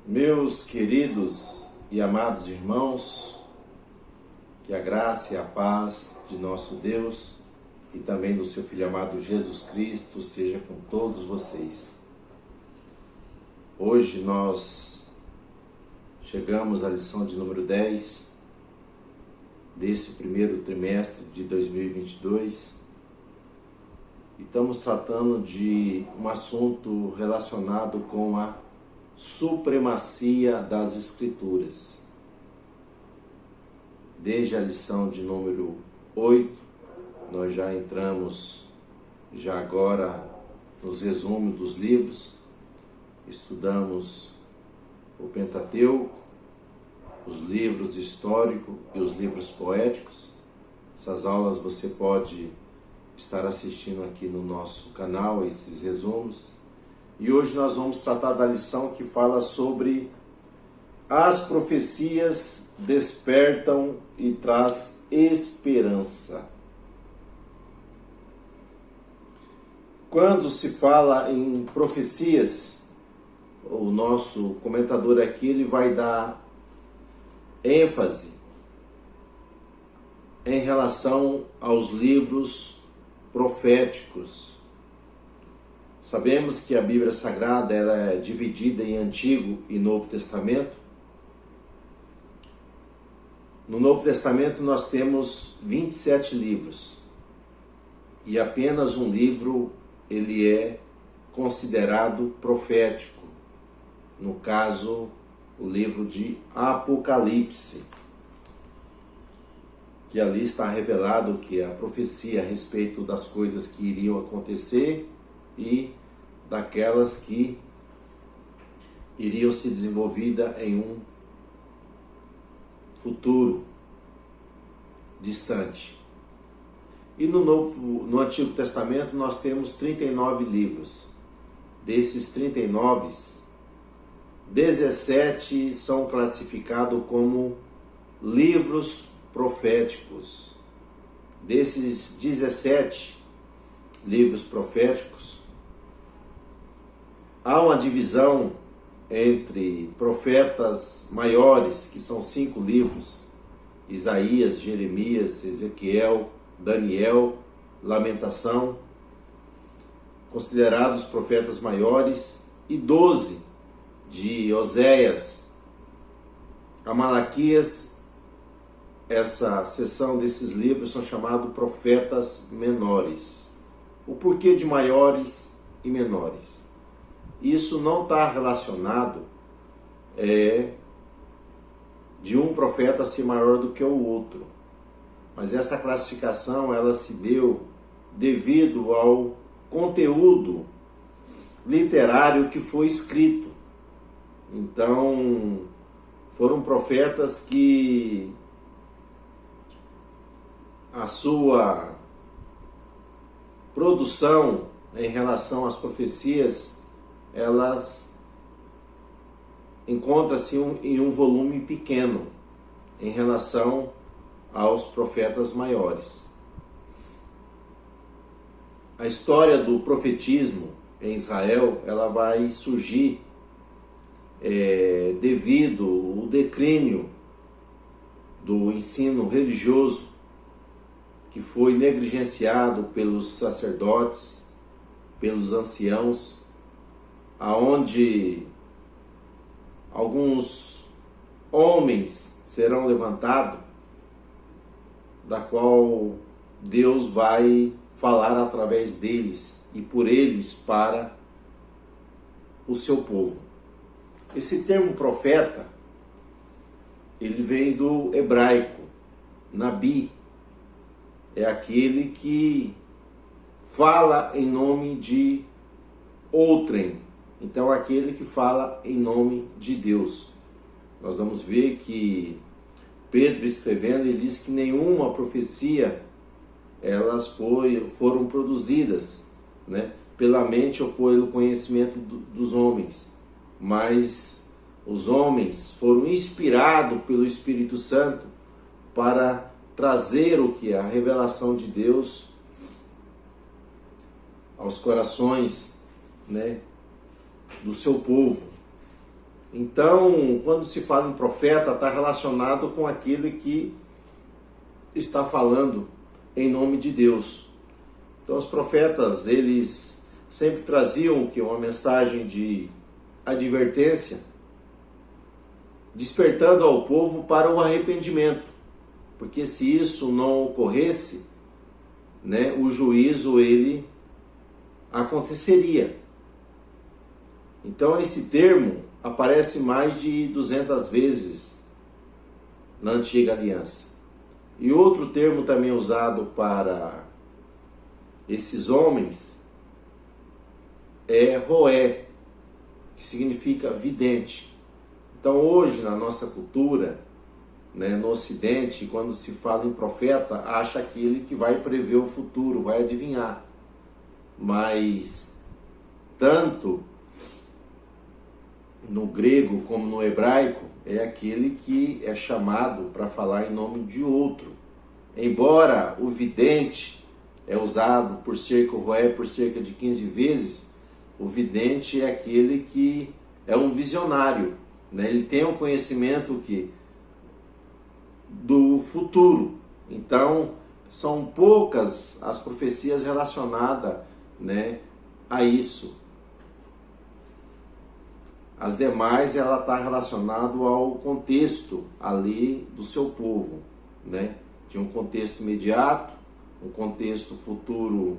Meus queridos e amados irmãos, que a graça e a paz de nosso Deus e também do seu Filho amado Jesus Cristo seja com todos vocês. Hoje nós chegamos à lição de número 10 desse primeiro trimestre de 2022 e estamos tratando de um assunto relacionado com a supremacia das Escrituras. Desde a lição de número 8, nós já entramos já agora nos resumos dos livros, estudamos o Pentateuco, os livros históricos e os livros poéticos. Essas aulas você pode estar assistindo aqui no nosso canal, esses resumos. E hoje nós vamos tratar da lição que fala sobre as profecias despertam e traz esperança. Quando se fala em profecias, o nosso comentador aqui ele vai dar ênfase em relação aos livros proféticos. Sabemos que a Bíblia Sagrada ela é dividida em Antigo e Novo Testamento. No Novo Testamento nós temos 27 livros e apenas um livro ele é considerado profético. No caso, o livro de Apocalipse, que ali está revelado que a profecia a respeito das coisas que iriam acontecer e daquelas que iriam se desenvolver em um futuro distante. E no Antigo Testamento nós temos 39 livros. Desses 39, 17 são classificados como livros proféticos. Desses 17 livros proféticos, há uma divisão entre profetas maiores, que são 5 livros: Isaías, Jeremias, Ezequiel, Daniel, Lamentação, considerados profetas maiores, e 12 de Oséias a Malaquias. Essa seção desses livros são chamados profetas menores. O porquê de maiores e menores? Isso não está relacionado de um profeta ser maior do que o outro. Mas essa classificação ela se deu devido ao conteúdo literário que foi escrito. Então, foram profetas que a sua produção em relação às profecias, elas encontram-se em um volume pequeno em relação aos profetas maiores. A história do profetismo em Israel, ela vai surgir devido ao declínio do ensino religioso que foi negligenciado pelos sacerdotes, pelos anciãos, aonde alguns homens serão levantados, da qual Deus vai falar através deles e por eles para o seu povo. Esse termo profeta, ele vem do hebraico, nabi, é aquele que fala em nome de outrem. Então, aquele que fala em nome de Deus. Nós vamos ver que Pedro escrevendo, ele diz que nenhuma profecia elas foram produzidas, pela mente ou pelo conhecimento dos homens, mas os homens foram inspirados pelo Espírito Santo para trazer o que é a revelação de Deus aos corações, do seu povo. Então, quando se fala em profeta, está relacionado com aquele que está falando em nome de Deus. Então, os profetas, eles sempre traziam que uma mensagem de advertência, despertando ao povo para o arrependimento, porque se isso não ocorresse, né, o juízo ele aconteceria. Então, esse termo aparece mais de 200 vezes na Antiga Aliança. E outro termo também usado para esses homens é roé, que significa vidente. Então hoje na nossa cultura, né, no Ocidente, quando se fala em profeta, acha aquele que vai prever o futuro, vai adivinhar. Mas tanto no grego como no hebraico, é aquele que é chamado para falar em nome de outro. Embora o vidente é usado por cerca, o roé por cerca de 15 vezes, o vidente é aquele que é um visionário, né? Ele tem um conhecimento do futuro. Então, são poucas as profecias relacionadas, né, a isso. As demais, ela está relacionada ao contexto ali do seu povo, né? De um contexto imediato, um contexto futuro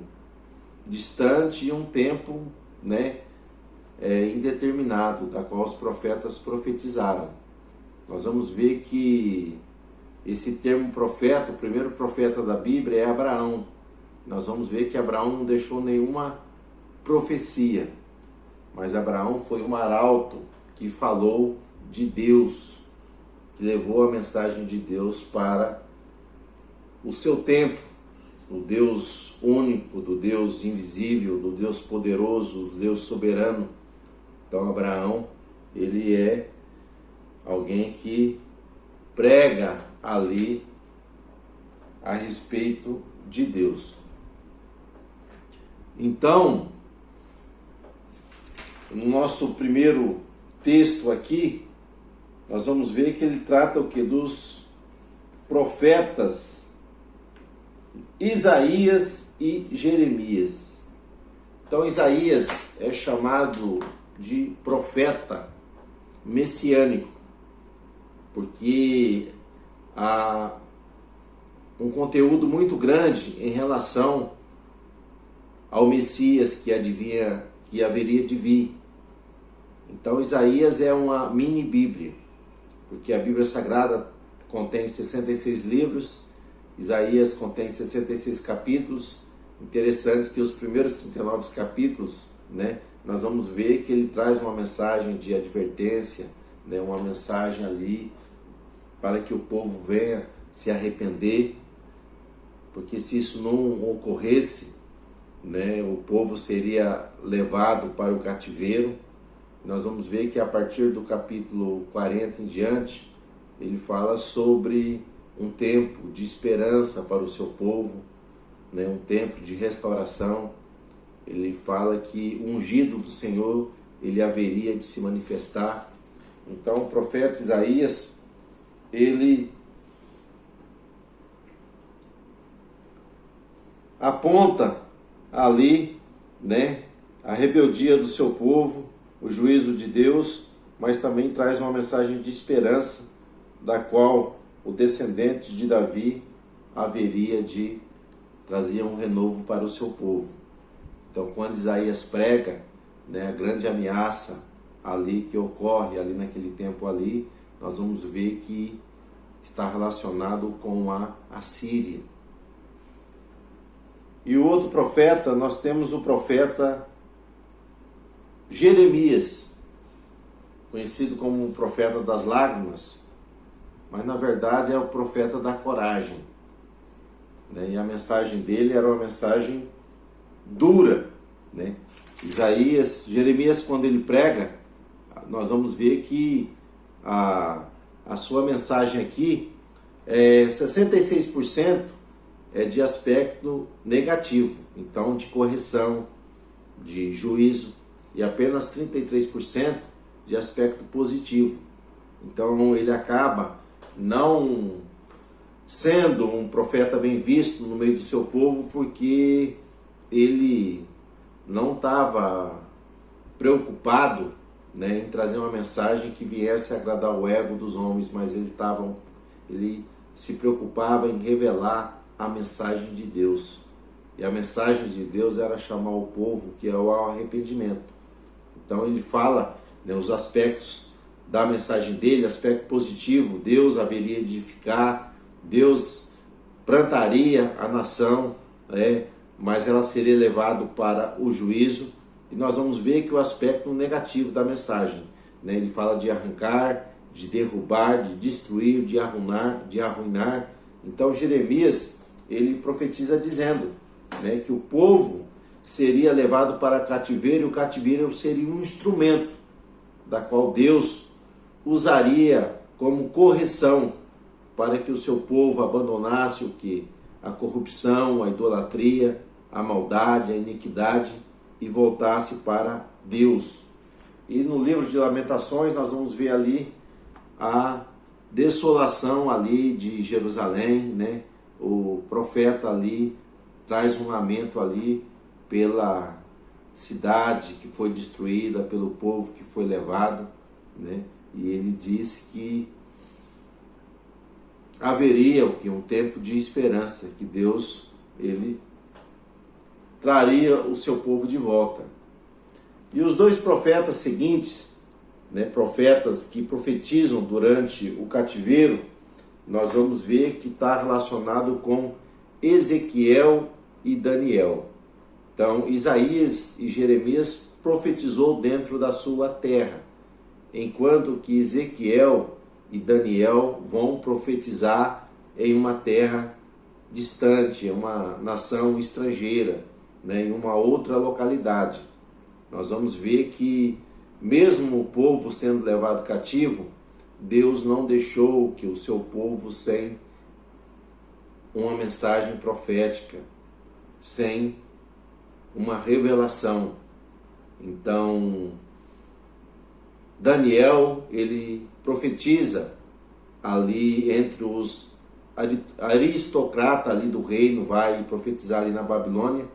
distante e um tempo, né, indeterminado, da qual os profetas profetizaram. Nós vamos ver que esse termo profeta, o primeiro profeta da Bíblia é Abraão. Nós vamos ver que Abraão não deixou nenhuma profecia, mas Abraão foi um arauto que falou de Deus, que levou a mensagem de Deus para o seu tempo, do Deus único, do Deus invisível, do Deus poderoso, do Deus soberano. Então Abraão, ele é alguém que prega ali a respeito de Deus. Então, no nosso primeiro texto aqui, nós vamos ver que ele trata o que? Dos profetas Isaías e Jeremias. Então Isaías é chamado de profeta messiânico, porque há um conteúdo muito grande em relação ao Messias que haveria de vir. Então Isaías é uma mini Bíblia, porque a Bíblia Sagrada contém 66 livros, Isaías contém 66 capítulos. Interessante que os primeiros 39 capítulos, né, nós vamos ver que ele traz uma mensagem de advertência, né, uma mensagem ali para que o povo venha se arrepender, porque se isso não ocorresse, né, o povo seria levado para o cativeiro. Nós vamos ver que a partir do capítulo 40 em diante, ele fala sobre um tempo de esperança para o seu povo, né, um tempo de restauração. Ele fala que o ungido do Senhor, ele haveria de se manifestar. Então o profeta Isaías, ele aponta ali, né, a rebeldia do seu povo, o juízo de Deus, mas também traz uma mensagem de esperança, da qual o descendente de Davi haveria de trazer um renovo para o seu povo. Então, quando Isaías prega, né, a grande ameaça ali que ocorre ali naquele tempo ali, nós vamos ver que está relacionado com a Assíria. E o outro profeta, nós temos o profeta Jeremias, conhecido como o profeta das lágrimas, mas na verdade é o profeta da coragem, né? E a mensagem dele era uma mensagem dura, né? Jeremias, quando ele prega, nós vamos ver que a sua mensagem aqui, 66% é de aspecto negativo, então de correção, de juízo, e apenas 33% de aspecto positivo. Então ele acaba não sendo um profeta bem visto no meio do seu povo, porque ele não estava preocupado, né, em trazer uma mensagem que viesse a agradar o ego dos homens, mas ele se preocupava em revelar a mensagem de Deus. E a mensagem de Deus era chamar o povo que é o arrependimento. Então ele fala, né, os aspectos da mensagem dele, aspecto positivo: Deus haveria de edificar, Deus plantaria a nação, né, mas ela seria levada para o juízo. E nós vamos ver que o aspecto negativo da mensagem, né, ele fala de arrancar, de derrubar, de destruir, de arruinar. Então Jeremias, ele profetiza dizendo, né, que o povo seria levado para cativeiro, e o cativeiro seria um instrumento da qual Deus usaria como correção para que o seu povo abandonasse o que? A corrupção, a idolatria, a maldade, a iniquidade, e voltasse para Deus. E no livro de Lamentações nós vamos ver ali a desolação ali de Jerusalém, né? O profeta ali traz um lamento ali pela cidade que foi destruída, pelo povo que foi levado, né? E ele diz que haveria um tempo de esperança, que Deus, ele traria o seu povo de volta. E os dois profetas seguintes, né, profetas que profetizam durante o cativeiro, nós vamos ver que está relacionado com Ezequiel e Daniel. Então, Isaías e Jeremias profetizou dentro da sua terra, enquanto que Ezequiel e Daniel vão profetizar em uma terra distante, em uma nação estrangeira, né, em uma outra localidade. Nós vamos ver que mesmo o povo sendo levado cativo, Deus não deixou que o seu povo sem uma mensagem profética, sem uma revelação. Então, Daniel, ele profetiza ali entre os aristocratas ali do reino, vai profetizar ali na Babilônia,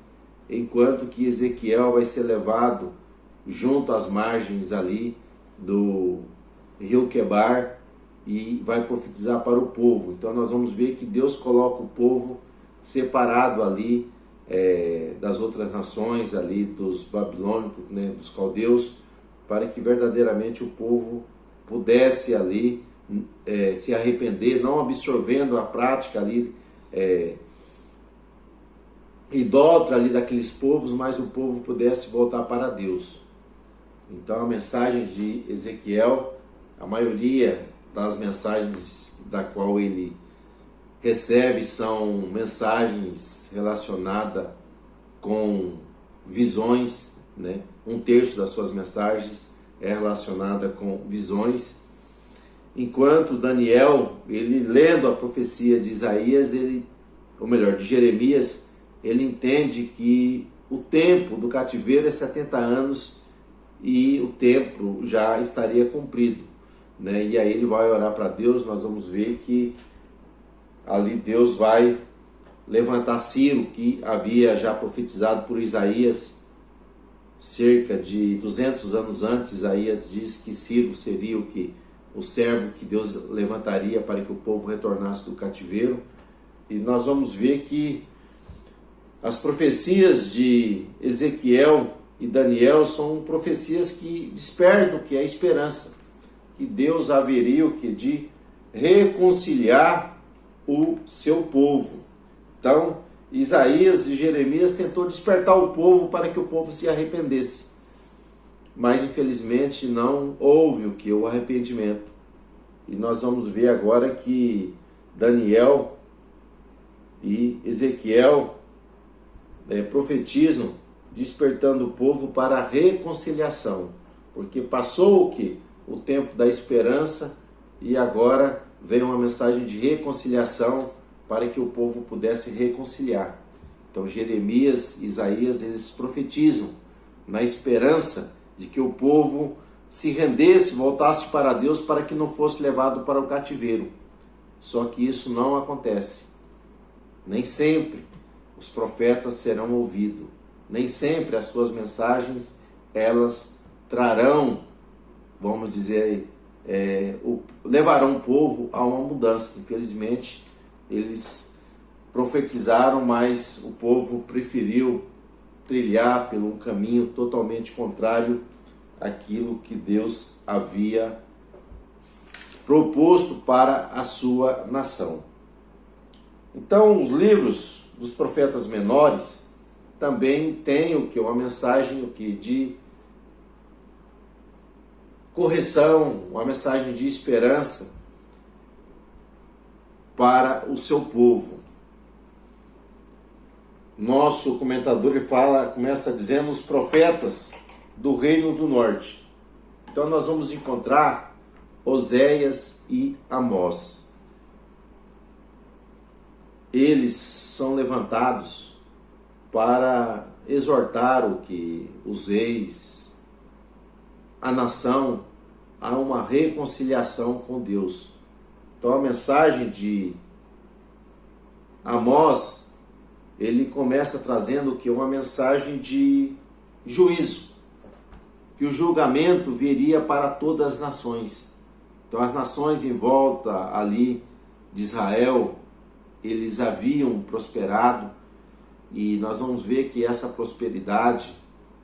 enquanto que Ezequiel vai ser levado junto às margens ali do rio Quebar e vai profetizar para o povo. Então nós vamos ver que Deus coloca o povo separado ali das outras nações, ali dos babilônicos, né, dos caldeus, para que verdadeiramente o povo pudesse ali se arrepender, não absorvendo a prática ali idólatra ali daqueles povos, mas o povo pudesse voltar para Deus. Então a mensagem de Ezequiel, a maioria das mensagens da qual ele recebe são mensagens relacionadas com visões, né? Um terço das suas mensagens é relacionada com visões, enquanto Daniel, ele lendo a profecia de Isaías, de Jeremias, ele entende que o tempo do cativeiro é 70 anos e o tempo já estaria cumprido, né? E aí ele vai orar para Deus. Nós vamos ver que ali Deus vai levantar Ciro, que havia já profetizado por Isaías cerca de 200 anos antes. Isaías diz que Ciro seria o servo que Deus levantaria para que o povo retornasse do cativeiro. E nós vamos ver que as profecias de Ezequiel e Daniel são profecias que despertam que é a esperança, que Deus haveria de reconciliar o seu povo. Então, Isaías e Jeremias tentou despertar o povo para que o povo se arrependesse, mas infelizmente não houve o arrependimento. E nós vamos ver agora que Daniel e Ezequiel profetizam despertando o povo para a reconciliação, porque passou o tempo da esperança e agora vem uma mensagem de reconciliação para que o povo pudesse reconciliar. Então Jeremias e Isaías, eles profetizam na esperança de que o povo se rendesse, voltasse para Deus para que não fosse levado para o cativeiro. Só que isso não acontece. Nem sempre os profetas serão ouvidos. Nem sempre as suas mensagens, elas trarão, vamos dizer, levarão o povo a uma mudança. Infelizmente, eles profetizaram, mas o povo preferiu trilhar por um caminho totalmente contrário àquilo que Deus havia proposto para a sua nação. Então, os livros dos profetas menores também têm uma mensagem de correção, uma mensagem de esperança para o seu povo. Nosso comentador começa dizendo os profetas do Reino do Norte. Então nós vamos encontrar Oséias e Amós. Eles são levantados para exortar os reis, a nação, a uma reconciliação com Deus. Então a mensagem de Amós, ele começa trazendo uma mensagem de juízo, que o julgamento viria para todas as nações. Então as nações em volta ali de Israel, eles haviam prosperado, e nós vamos ver que essa prosperidade,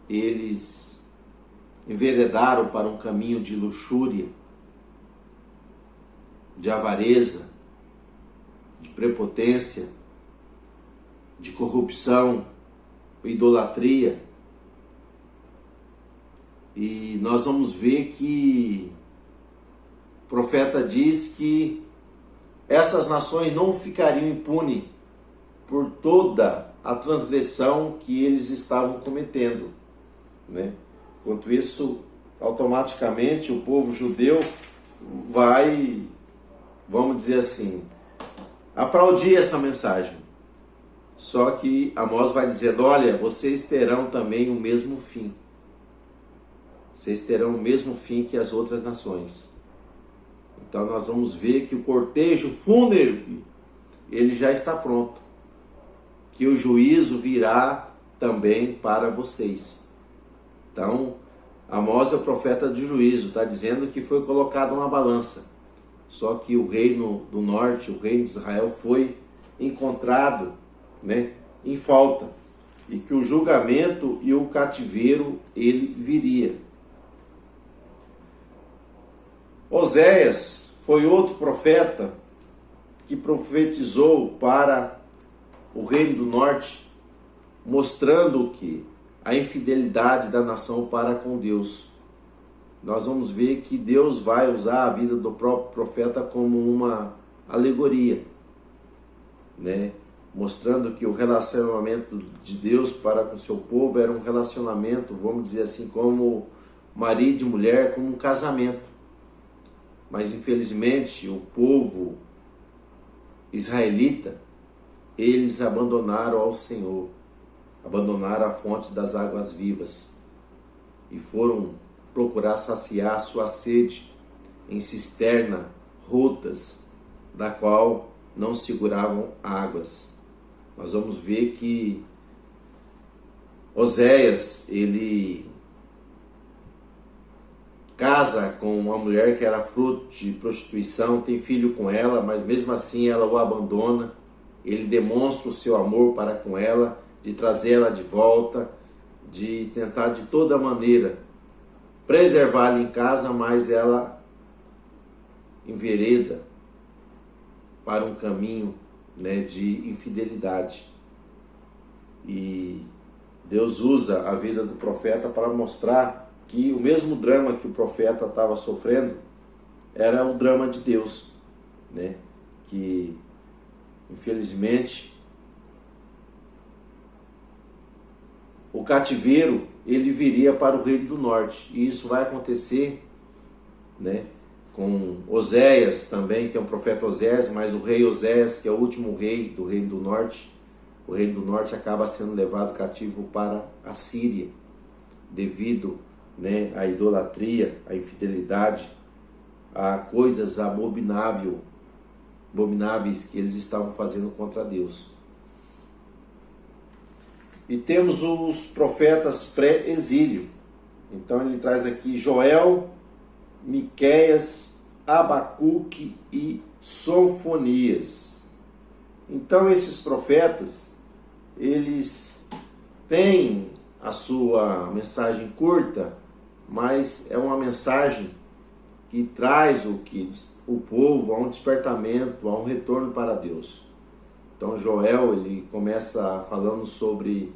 eles enveredaram para um caminho de luxúria, de avareza, de prepotência, de corrupção, idolatria. E nós vamos ver que o profeta diz que essas nações não ficariam impunes por toda a transgressão que eles estavam cometendo, né? Enquanto isso, automaticamente o povo judeu vai, vamos dizer assim, aplaudir essa mensagem. Só que Amós vai dizendo, olha, vocês terão também o mesmo fim. Vocês terão o mesmo fim que as outras nações. Então nós vamos ver que o cortejo fúnebre, ele já está pronto. Que o juízo virá também para vocês. Então, Amós é o profeta de juízo, está dizendo que foi colocado uma balança. Só que o reino do norte, o reino de Israel, foi encontrado, né, em falta. E que o julgamento e o cativeiro, ele viria. Oséias foi outro profeta que profetizou para o reino do norte, mostrando que a infidelidade da nação para com Deus. Nós vamos ver que Deus vai usar a vida do próprio profeta como uma alegoria, né? Mostrando que o relacionamento de Deus para com seu povo era um relacionamento, vamos dizer assim, como marido e mulher, como um casamento. Mas infelizmente o povo israelita, eles abandonaram ao Senhor, abandonaram a fonte das águas vivas e foram procurar saciar sua sede em cisterna rotas, da qual não seguravam águas. Nós vamos ver que Oséias, ele casa com uma mulher que era fruto de prostituição, tem filho com ela, mas mesmo assim ela o abandona. Ele demonstra o seu amor para com ela, de trazê-la de volta, de tentar de toda maneira preservá-la em casa, mas ela envereda para um caminho, né, de infidelidade. E Deus usa a vida do profeta para mostrar que o mesmo drama que o profeta estava sofrendo era o drama de Deus, né? Que infelizmente o cativeiro, ele viria para o reino do norte, e isso vai acontecer, né, com Oséias também. Tem o profeta Oséias, mas o rei Oséias, que é o último rei do reino do norte, o reino do norte acaba sendo levado cativo para a Síria, devido né, a idolatria, a infidelidade, a coisas abomináveis que eles estavam fazendo contra Deus. E temos os profetas pré-exílio. Então ele traz aqui Joel, Miqueias, Abacuque e Sofonias. Então esses profetas, eles têm a sua mensagem curta, mas é uma mensagem que traz o povo a um despertamento, a um retorno para Deus. Então Joel, ele começa falando sobre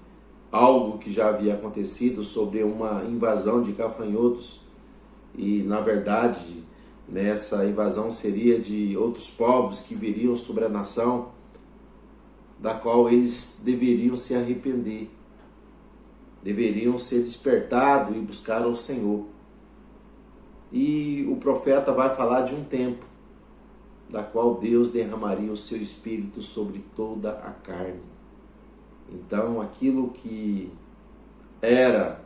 algo que já havia acontecido, sobre uma invasão de gafanhotos, e na verdade nessa invasão seria de outros povos que viriam sobre a nação, da qual eles deveriam se arrepender, deveriam ser despertados e buscar ao Senhor. E o profeta vai falar de um tempo, da qual Deus derramaria o seu Espírito sobre toda a carne. Então aquilo que era,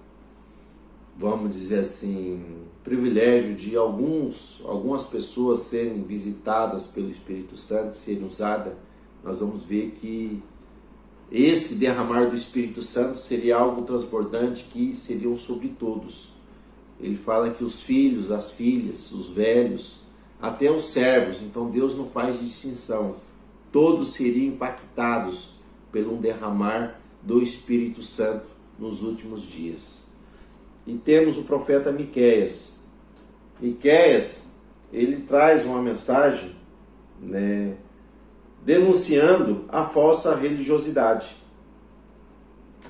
vamos dizer assim, privilégio de algumas pessoas serem visitadas pelo Espírito Santo, serem usadas, nós vamos ver que esse derramar do Espírito Santo seria algo transbordante que seriam sobre todos. Ele fala que os filhos, as filhas, os velhos, até os servos, então Deus não faz distinção. Todos seriam impactados pelo derramar do Espírito Santo nos últimos dias. E temos o profeta Miqueias. Miqueias, ele traz uma mensagem, né, denunciando a falsa religiosidade.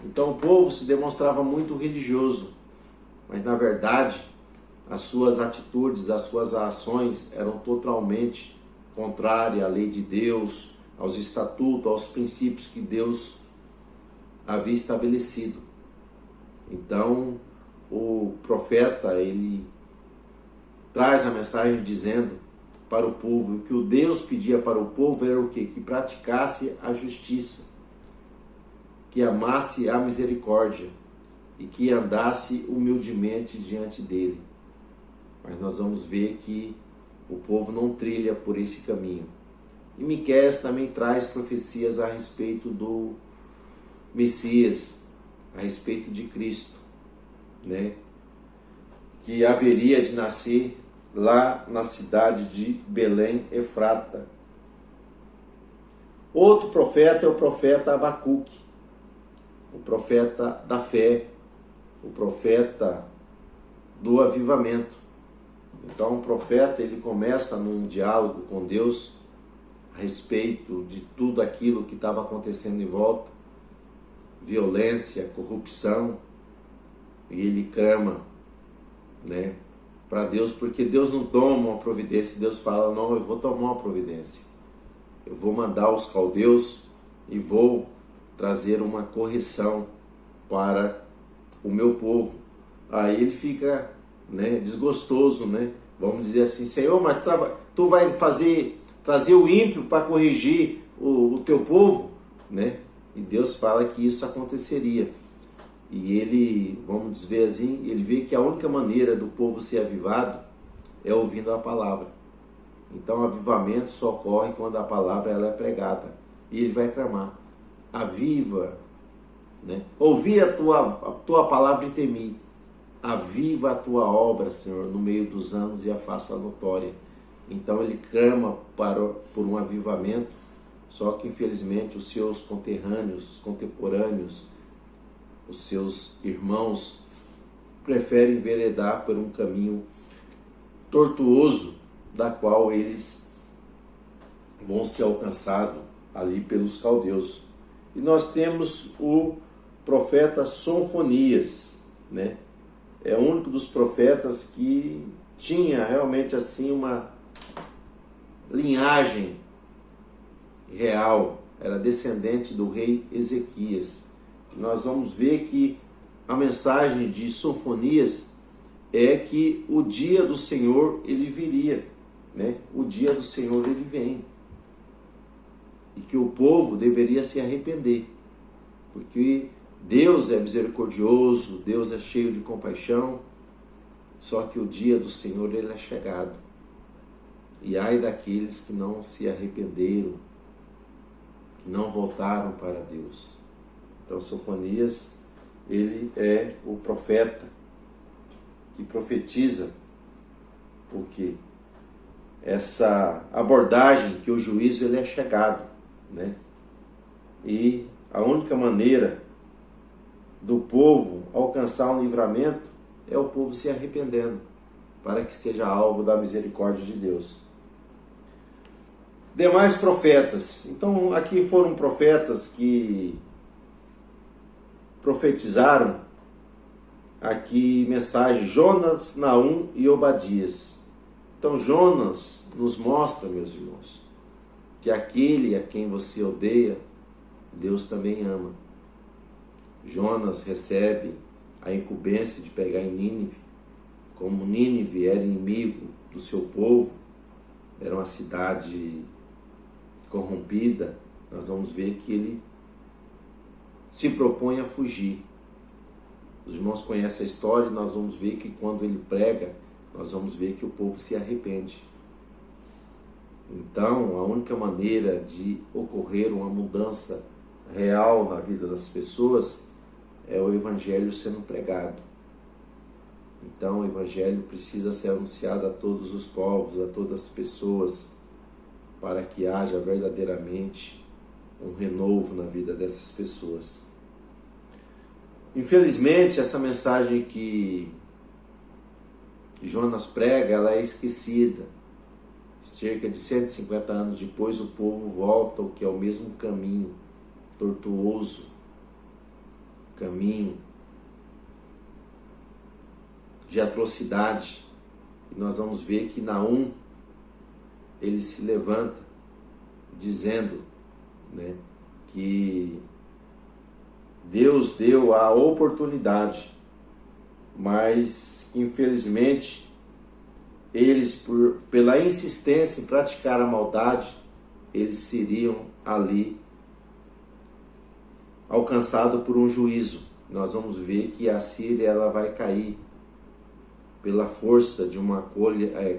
Então o povo se demonstrava muito religioso, mas na verdade as suas atitudes, as suas ações eram totalmente contrárias à lei de Deus, aos estatutos, aos princípios que Deus havia estabelecido. Então o profeta, ele traz a mensagem dizendo para o povo que o Deus pedia para o povo era o quê? Que praticasse a justiça, que amasse a misericórdia e que andasse humildemente diante dele. Mas nós vamos ver que o povo não trilha por esse caminho. E Miqueias também traz profecias a respeito do Messias, a respeito de Cristo, né? Que haveria de nascer lá na cidade de Belém, Efrata. Outro profeta é o profeta Abacuque, o profeta da fé, o profeta do avivamento. Então o profeta, ele começa num diálogo com Deus a respeito de tudo aquilo que estava acontecendo em volta, violência, corrupção, e ele clama, né, para Deus, porque Deus não toma uma providência. Deus fala, não, eu vou tomar uma providência, eu vou mandar os caldeus e vou trazer uma correção para o meu povo. Aí ele fica, né, desgostoso, né? Vamos dizer assim, Senhor, mas tu vai trazer o ímpio para corrigir o teu povo, né? E Deus fala que isso aconteceria. E ele, vamos dizer assim, ele vê que a única maneira do povo ser avivado é ouvindo a palavra. Então o avivamento só ocorre quando a palavra ela é pregada. E ele vai clamar, aviva, né? Ouvi a tua palavra e temi. Aviva a tua obra, Senhor, no meio dos anos e a faça notória. Então ele clama por um avivamento, só que infelizmente os seus contemporâneos, os seus irmãos preferem enveredar por um caminho tortuoso, da qual eles vão ser alcançados ali pelos caldeus. E nós temos o profeta Sofonias, né? É o único dos profetas que tinha realmente assim uma linhagem real, era descendente do rei Ezequias. Nós vamos ver que a mensagem de Sofonias é que o dia do Senhor ele viria, né? O dia do Senhor ele vem. E que o povo deveria se arrepender, porque Deus é misericordioso, Deus é cheio de compaixão, Só que o dia do Senhor ele é chegado. E ai daqueles que não se arrependeram, que não voltaram para Deus. Então Sofonias, ele é o profeta que profetiza o quê? Essa abordagem que o juízo ele é chegado, né? E a única maneira do povo alcançar um livramento é o povo se arrependendo, para que seja alvo da misericórdia de Deus. Demais profetas. Então aqui foram profetas que profetizaram aqui mensagem: Jonas, Naum e Obadias. Então Jonas nos mostra, meus irmãos, que aquele a quem você odeia, Deus também ama. Jonas recebe a incumbência de pegar em Nínive. Como Nínive era inimigo do seu povo, era uma cidade corrompida, nós vamos ver que ele se propõe a fugir. Os irmãos conhecem a história e nós vamos ver que quando ele prega, nós vamos ver que o povo se arrepende. Então, a única maneira de ocorrer uma mudança real na vida das pessoas é o Evangelho sendo pregado. Então, o Evangelho precisa ser anunciado a todos os povos, a todas as pessoas, para que haja verdadeiramente um renovo na vida dessas pessoas. Infelizmente, essa mensagem que Jonas prega, ela é esquecida. Cerca de 150 anos depois, o povo volta ao que é o mesmo caminho tortuoso, caminho de atrocidade. E nós vamos ver que Naum, ele se levanta dizendo, né, que Deus deu a oportunidade, mas infelizmente eles, pela insistência em praticar a maldade, eles seriam ali alcançados por um juízo. Nós vamos ver que a Síria ela vai cair pela força de uma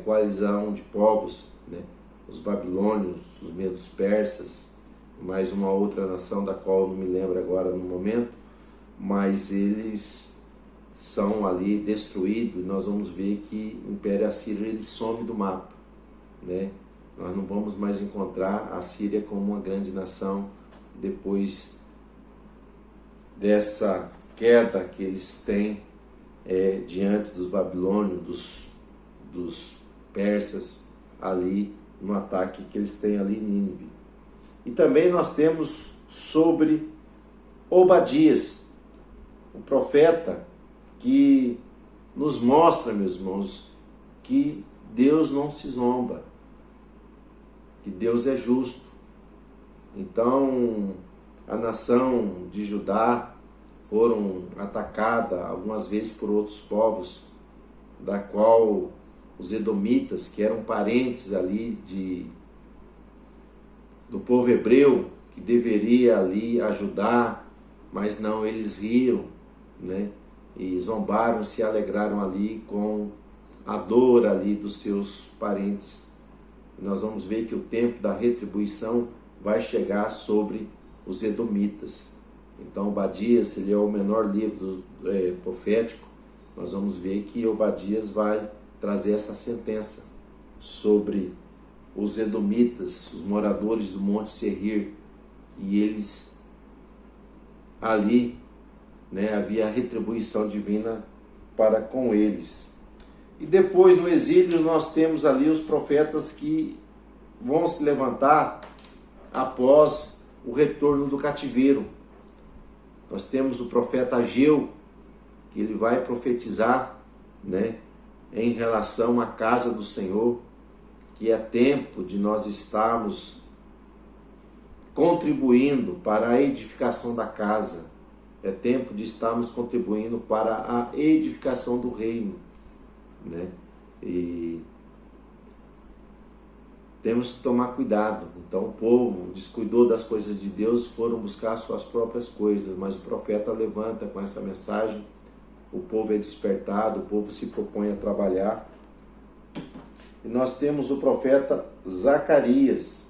coalizão de povos, né? Os babilônios, os medos persas, mais uma outra nação da qual eu não me lembro agora no momento, mas eles são ali destruídos. Nós vamos ver que o Império Assírio ele some do mapa, né? Nós não vamos mais encontrar a Síria como uma grande nação depois dessa queda que eles têm diante dos babilônios, dos persas, ali no ataque que eles têm ali em Nínive. E também nós temos sobre Obadias, o profeta que nos mostra, meus irmãos, que Deus não se zomba, que Deus é justo. Então, a nação de Judá foram atacada algumas vezes por outros povos, da qual os edomitas, que eram parentes ali do povo hebreu, que deveria ali ajudar, mas não, eles riram, né? E zombaram, se alegraram ali com a dor ali dos seus parentes. E nós vamos ver que o tempo da retribuição vai chegar sobre os edomitas. Então Obadias, ele é o menor livro profético. Nós vamos ver que Obadias vai trazer essa sentença sobre os edomitas, os moradores do Monte Seir, e eles ali, né, havia a retribuição divina para com eles. E depois no exílio nós temos ali os profetas que vão se levantar após o retorno do cativeiro. Nós temos o profeta Ageu, que ele vai profetizar, né, em relação à casa do Senhor, que é tempo de nós estarmos contribuindo para a edificação da casa, é tempo de estarmos contribuindo para a edificação do reino, né? E temos que tomar cuidado. Então o povo descuidou das coisas de Deus, foram buscar suas próprias coisas, mas o profeta levanta com essa mensagem o povo é despertado, o povo se propõe a trabalhar. E nós temos o profeta Zacarias.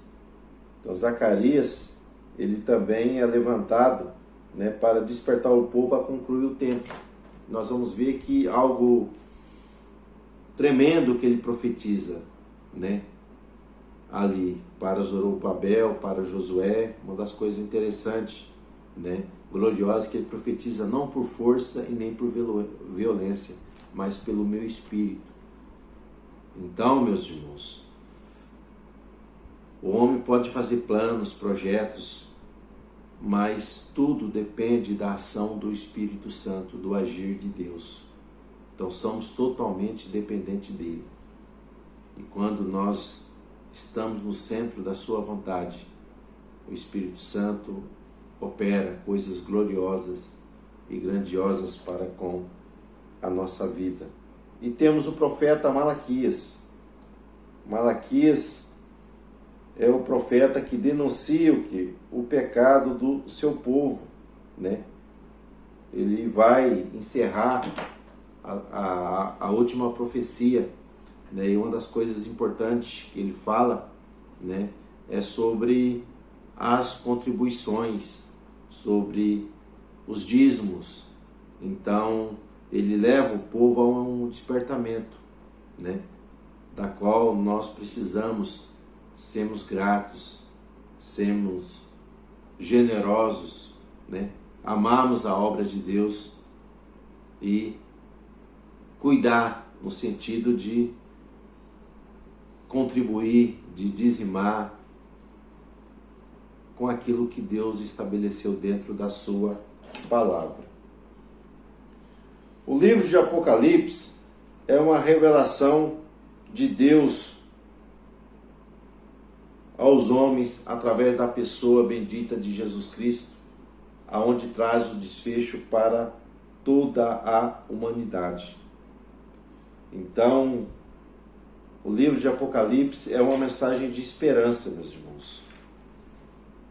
Então Zacarias, ele também é levantado, né, para despertar o povo a concluir o tempo. Nós vamos ver que algo tremendo que ele profetiza, né, ali para Zorobabel, para Josué, uma das coisas interessantes, né, gloriosas, que ele profetiza não por força e nem por violência, mas pelo meu espírito. Então, meus irmãos, o homem pode fazer planos, projetos, mas tudo depende da ação do Espírito Santo, do agir de Deus. Então somos totalmente dependentes dele. E quando nós estamos no centro da sua vontade, o Espírito Santo opera coisas gloriosas e grandiosas para com a nossa vida. E temos o profeta Malaquias. Malaquias é o profeta que denuncia o pecado do seu povo, né? Ele vai encerrar a última profecia, né? E uma das coisas importantes que ele fala, né, é sobre as contribuições, sobre os dízimos. Então ele leva o povo a um despertamento, né, da qual nós precisamos sermos gratos, sermos generosos, né, amarmos a obra de Deus e cuidar no sentido de contribuir, de dizimar com aquilo que Deus estabeleceu dentro da sua palavra. O livro de Apocalipse é uma revelação de Deus aos homens através da pessoa bendita de Jesus Cristo, aonde traz o desfecho para toda a humanidade. Então, o livro de Apocalipse é uma mensagem de esperança, meus irmãos,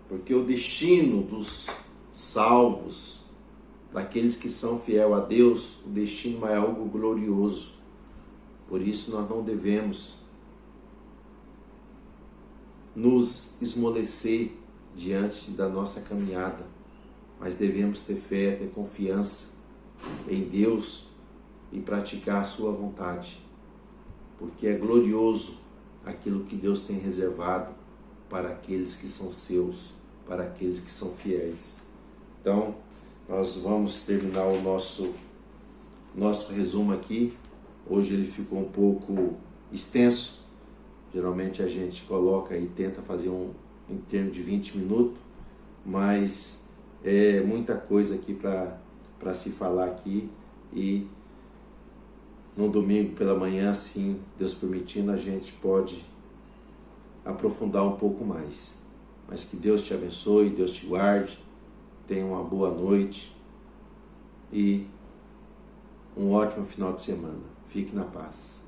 porque o destino dos salvos, daqueles que são fiel a Deus, o destino é algo glorioso. Por isso nós não devemos nos esmorecer diante da nossa caminhada, mas devemos ter fé, ter confiança em Deus e praticar a sua vontade, porque é glorioso aquilo que Deus tem reservado para aqueles que são seus, para aqueles que são fiéis. Então, nós vamos terminar o nosso resumo aqui. Hoje ele ficou um pouco extenso. Geralmente a gente coloca e tenta fazer em termos de 20 minutos, mas é muita coisa aqui para se falar aqui. E no domingo pela manhã, assim, Deus permitindo, a gente pode aprofundar um pouco mais. Mas que Deus te abençoe, Deus te guarde. Tenha uma boa noite e um ótimo final de semana. Fique na paz.